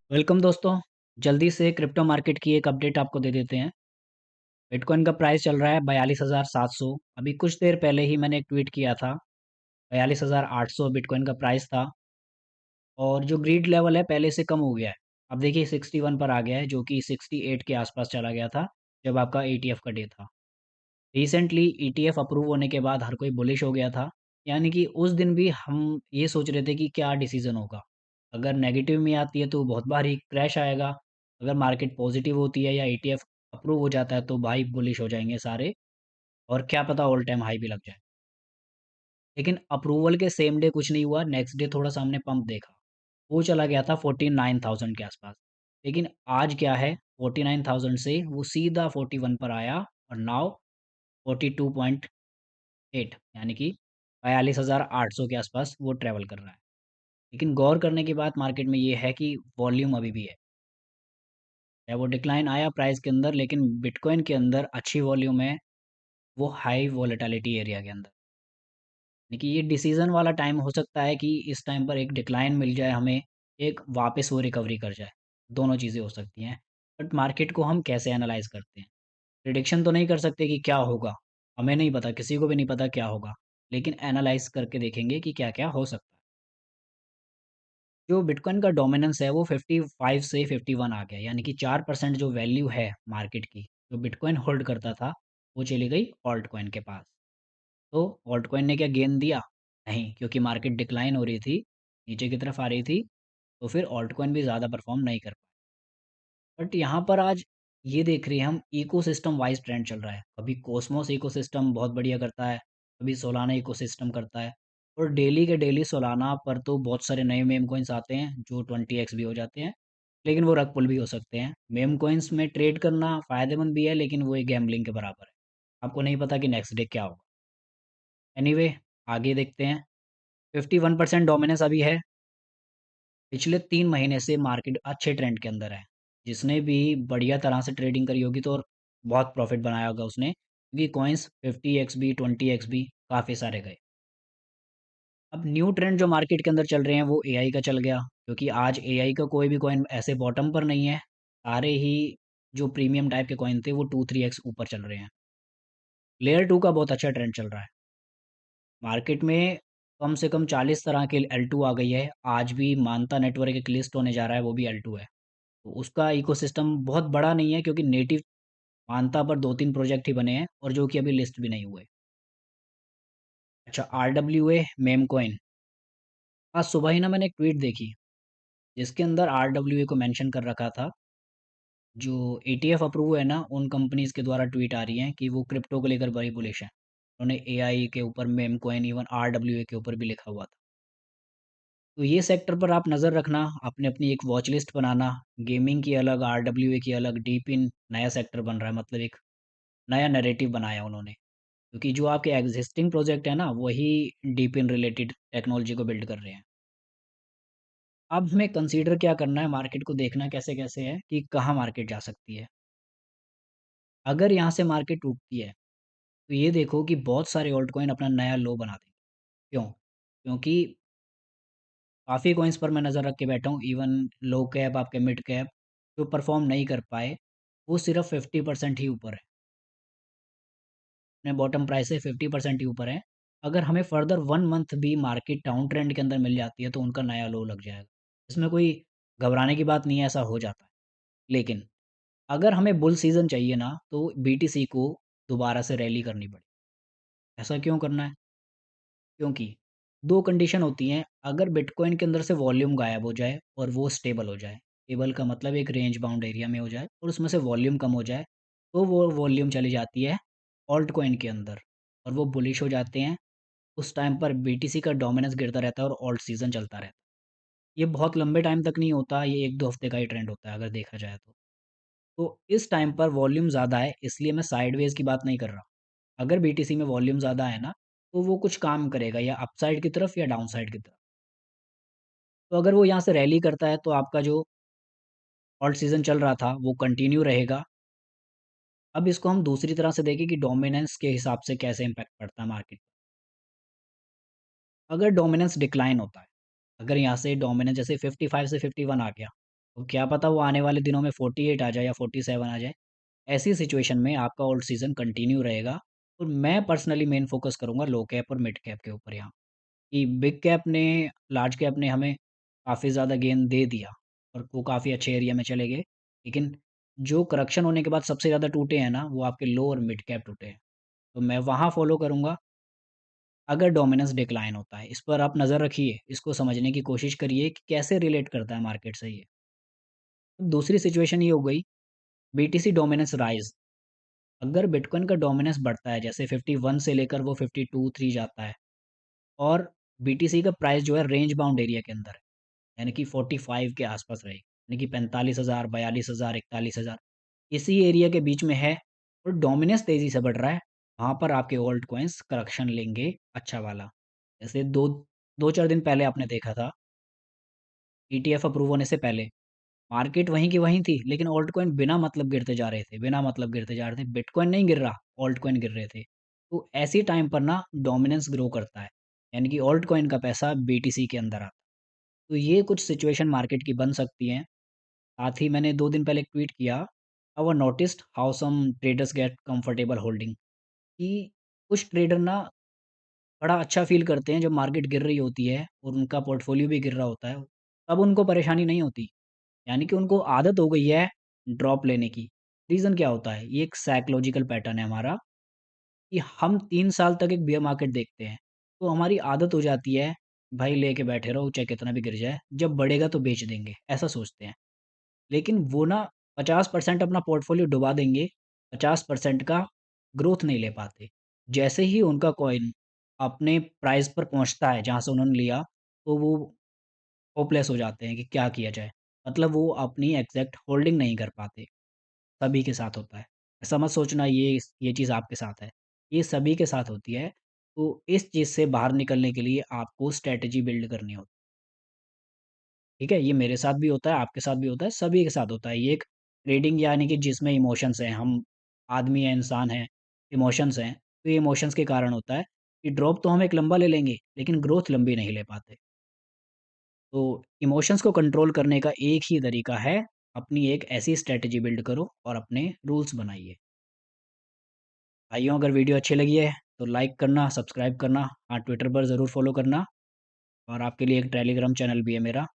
Welcome दोस्तों। जल्दी से क्रिप्टो मार्केट की एक अपडेट आपको दे देते हैं। बिटकॉइन का प्राइस चल रहा है 42,700। अभी कुछ देर पहले ही मैंने एक ट्वीट किया था, 42,800 बिटकॉइन का प्राइस था। और जो ग्रीड लेवल है पहले से कम हो गया है। अब देखिए 61 पर आ गया है, जो कि 68 के आसपास चला गया था जब आपका ETF का डे था। रिसेंटली ETF अप्रूव होने के बाद हर कोई बुलिश हो गया था। यानी कि उस दिन भी हम ये सोच रहे थे कि क्या डिसीजन होगा। अगर नेगेटिव में आती है तो बहुत भारी क्रैश आएगा। अगर मार्केट पॉजिटिव होती है या ETF अप्रूव हो जाता है तो भाई बुलिश हो जाएंगे सारे। और क्या पता ऑल टाइम हाई भी लग जाए। लेकिन अप्रूवल के सेम डे कुछ नहीं हुआ, नेक्स्ट डे थोड़ा सा हमने पंप देखा। वो चला गया था 49,000 के आसपास। लेकिन आज क्या है, 49,000 से वो सीधा 41 पर आया और नाउ 42.8, यानी कि 42,800 के आसपास वो ट्रैवल कर रहा है। लेकिन गौर करने की बात मार्केट में ये है कि वॉल्यूम अभी भी है। चाहे वो डिक्लाइन आया प्राइस के अंदर, लेकिन बिटकॉइन के अंदर अच्छी वॉल्यूम है, वो हाई वॉलेटिलिटी एरिया के अंदर। यानी कि ये डिसीजन वाला टाइम हो सकता है कि इस टाइम पर एक डिक्लाइन मिल जाए हमें, एक वापस वो रिकवरी कर जाए। दोनों चीज़ें हो सकती हैं। बट मार्केट को हम कैसे एनालाइज करते हैं? प्रिडिक्शन तो नहीं कर सकते कि क्या होगा। हमें नहीं पता, किसी को भी नहीं पता क्या होगा। लेकिन एनालाइज करके देखेंगे कि क्या क्या हो सकता है। जो बिटकॉइन का डोमिनेंस है वो 55 से 51 आ गया, यानी कि 4% जो वैल्यू है मार्केट की, जो बिटकॉइन होल्ड करता था, वो चली गई ऑल्ट कॉइन के पास। तो ऑल्ट कॉइन ने क्या गेन दिया? नहीं, क्योंकि मार्केट डिक्लाइन हो रही थी, नीचे की तरफ आ रही थी। तो फिर ऑल्ट कॉइन भी ज़्यादा परफॉर्म नहीं कर पाए। बट यहाँ पर आज ये देख रहे हैं हम, इकोसिस्टम वाइज ट्रेंड चल रहा है। कभी कॉस्मोस इकोसिस्टम बहुत बढ़िया करता है, कभी सोलाना इकोसिस्टम करता है। और डेली के डेली सोलाना पर तो बहुत सारे नए मेम कॉइन्स आते हैं जो 20x भी हो जाते हैं। लेकिन वो रग पुल भी हो सकते हैं। मेम कॉइन्स में ट्रेड करना फ़ायदेमंद भी है, लेकिन वो एक गैम्बलिंग के बराबर है। आपको नहीं पता कि नेक्स्ट डे क्या होगा। एनीवे, आगे देखते हैं। 51% डोमिनेंस अभी है। पिछले 3 महीने से मार्केट अच्छे ट्रेंड के अंदर है। जिसने भी बढ़िया तरह से ट्रेडिंग करी होगी तो बहुत प्रॉफ़िट बनाया होगा उसने, क्योंकि कॉइन्स 50x भी, 20x भी काफ़ी सारे गए। अब न्यू ट्रेंड जो मार्केट के अंदर चल रहे हैं वो एआई का चल गया, क्योंकि आज एआई का कोई भी कॉइन ऐसे बॉटम पर नहीं है। सारे ही जो प्रीमियम टाइप के कॉइन थे वो 2-3x ऊपर चल रहे हैं। लेयर 2 का बहुत अच्छा ट्रेंड चल रहा है। मार्केट में कम से कम 40 तरह के L2 आ गई है। आज भी मानता नेटवर्क एक लिस्ट होने जा रहा है, वो भी L2 है। तो उसका इकोसिस्टम बहुत बड़ा नहीं है, क्योंकि नेटिव मानता पर 2-3 प्रोजेक्ट ही बने हैं और जो कि अभी लिस्ट भी नहीं हुए। अच्छा, RWA मेम कॉइन। आज सुबह ही ना मैंने एक ट्वीट देखी, जिसके अंदर RWA को मेंशन कर रखा था। जो ETF अप्रूव है ना, उन कंपनीज़ के द्वारा ट्वीट आ रही हैं कि वो क्रिप्टो को लेकर बड़ी बुलिश हैं। उन्होंने एआई के ऊपर मेम कॉइन, इवन RWA के ऊपर भी लिखा हुआ था। तो ये सेक्टर पर आप नज़र रखना, आपने अपनी एक वॉच लिस्ट बनाना। गेमिंग की अलग, RWA की अलग, डीप इन नया सेक्टर बन रहा है, मतलब एक नया नैरेटिव बनाया उन्होंने। क्योंकि जो आपके एग्जिस्टिंग प्रोजेक्ट है ना, वही डीप इन रिलेटेड टेक्नोलॉजी को बिल्ड कर रहे हैं। अब हमें कंसीडर क्या करना है, मार्केट को देखना कैसे कैसे है कि कहाँ मार्केट जा सकती है। अगर यहाँ से मार्केट टूटती है तो ये देखो कि बहुत सारे ऑल्ट कॉइन अपना नया लो बना देंगे। क्यों? क्योंकि काफ़ी कॉइन्स पर मैं नज़र रख के बैठा हूँ, इवन लो कैप, आपके मिड कैप जो परफॉर्म नहीं कर पाए, वो सिर्फ 50% ही ऊपर है। अपने बॉटम प्राइस से 50% ही ऊपर है। अगर हमें फर्दर 1 मंथ भी मार्केट डाउन ट्रेंड के अंदर मिल जाती है तो उनका नया लो लग जाएगा। इसमें कोई घबराने की बात नहीं है, ऐसा हो जाता है। लेकिन अगर हमें बुल सीज़न चाहिए ना, तो बीटीसी को दोबारा से रैली करनी पड़ेगी। ऐसा क्यों करना है? क्योंकि 2 कंडीशन होती हैं। अगर बिटकॉइन के अंदर से वॉल्यूम गायब हो जाए और वो स्टेबल हो जाए, स्टेबल का मतलब एक रेंज बाउंड एरिया में हो जाए और उसमें से वॉल्यूम कम हो जाए, तो वो वॉल्यूम चली जाती है ऑल्ट कॉइन के अंदर और वो बुलिश हो जाते हैं। उस टाइम पर बीटीसी का डोमिनेंस गिरता रहता है और ऑल्ट सीज़न चलता रहता है। ये बहुत लंबे टाइम तक नहीं होता, ये 1-2 हफ्ते का ही ट्रेंड होता है अगर देखा जाए तो। तो इस टाइम पर वॉल्यूम ज़्यादा है, इसलिए मैं साइडवेज़ की बात नहीं कर रहा। अगर बीटीसी में वॉल्यूम ज़्यादा है ना, तो वो कुछ काम करेगा या अपसाइड की तरफ या डाउनसाइड की तरफ। तो अगर वो यहाँ से रैली करता है तो आपका जो ऑल्ट सीज़न चल रहा था वो कंटिन्यू रहेगा। अब इसको हम दूसरी तरह से देखें कि डोमिनेंस के हिसाब से कैसे इम्पैक्ट पड़ता है मार्केट। अगर डोमिनेंस डिक्लाइन होता है, अगर यहाँ से डोमिनेंस जैसे 55 से 51 आ गया, तो क्या पता वो आने वाले दिनों में 48 आ जाए या 47 आ जाए। ऐसी सिचुएशन में आपका ओल्ड सीज़न कंटिन्यू रहेगा और मैं पर्सनली मेन फ़ोकस करूँगा लो कैप और मिड कैप के ऊपर यहाँ। कि बिग कैप ने, लार्ज कैप ने हमें काफ़ी ज़्यादा गेन दे दिया और वो काफ़ी अच्छे एरिया में चले गए। लेकिन जो करेक्शन होने के बाद सबसे ज़्यादा टूटे हैं ना, वो आपके लो और मिड कैप टूटे हैं। तो मैं वहाँ फ़ॉलो करूँगा अगर डोमिनेंस डिक्लाइन होता है। इस पर आप नज़र रखिए, इसको समझने की कोशिश करिए कि कैसे रिलेट करता है मार्केट से ये। दूसरी सिचुएशन ये हो गई बीटीसी डोमिनेंस राइज़। अगर बिटकॉइन का डोमिनेंस बढ़ता है, जैसे 51 से लेकर वो 52-3 जाता है और बीटीसी का प्राइस जो है रेंज बाउंड एरिया के अंदर है, यानी कि 45 के आसपास रहेगी, यानी कि 45,000, 42,000, 41,000 इसी एरिया के बीच में है और डोमिनेंस तेज़ी से बढ़ रहा है, वहाँ पर आपके ओल्ड कॉइन्स करेक्शन लेंगे अच्छा वाला। जैसे 2-4 दिन पहले आपने देखा था, ईटीएफ अप्रूव होने से पहले मार्केट वहीं की वहीं थी, लेकिन ऑल्ट कॉइन बिना मतलब गिरते जा रहे थे, बिना मतलब गिरते जा रहे थे। बिटकॉइन नहीं गिर रहा, ऑल्ट कॉइन गिर रहे थे। तो ऐसी टाइम पर ना डोमिनेंस ग्रो करता है, यानी कि ऑल्ट कॉइन का पैसा बीटीसी के अंदर आता है। तो ये कुछ सिचुएशन मार्केट की बन सकती हैं। साथ ही मैंने 2 दिन पहले एक ट्वीट किया, "I noticed how some traders get comfortable holding" कि कुछ ट्रेडर ना बड़ा अच्छा फ़ील करते हैं जब मार्केट गिर रही होती है और उनका पोर्टफोलियो भी गिर रहा होता है, तब उनको परेशानी नहीं होती। यानी कि उनको आदत हो गई है ड्रॉप लेने की। रीज़न क्या होता है? ये एक साइकोलॉजिकल पैटर्न है हमारा कि हम 3 साल तक एक बियर मार्केट देखते हैं। तो हमारी आदत हो जाती है, भाई लेके बैठे रहो चाहे कितना भी गिर जाए, जब बढ़ेगा तो बेच देंगे, ऐसा सोचते हैं। लेकिन वो ना 50% अपना पोर्टफोलियो डुबा देंगे, 50% का ग्रोथ नहीं ले पाते। जैसे ही उनका कॉइन अपने प्राइस पर पहुँचता है जहाँ से उन्होंने लिया, तो वो होपलेस हो जाते हैं कि क्या किया जाए। मतलब वो अपनी एग्ज़ैक्ट होल्डिंग नहीं कर पाते। सभी के साथ होता है। ऐसा मत सोचना ये चीज़ आपके साथ है। ये सभी के साथ होती है। तो इस चीज़ से बाहर निकलने के लिए आपको स्ट्रैटेजी बिल्ड करनी होती है। ठीक है? ये मेरे साथ भी होता है, आपके साथ भी होता है, सभी के साथ होता है। ये एक ट्रेडिंग यानी कि जिसमें इमोशंस हैं, हम आदमी हैं, इंसान हैं, इमोशंस हैं। तो ये इमोशंस के कारण होता है कि ड्रॉप तो हम एक लंबा ले लेंगे, लेकिन ग्रोथ लंबी नहीं ले पाते। तो इमोशंस को कंट्रोल करने का एक ही तरीका है, अपनी एक ऐसी स्ट्रैटेजी बिल्ड करो और अपने रूल्स बनाइए। भाइयों, अगर वीडियो अच्छी लगी है तो लाइक करना, सब्सक्राइब करना, हाँ ट्विटर पर ज़रूर फॉलो करना और आपके लिए एक टेलीग्राम चैनल भी है मेरा,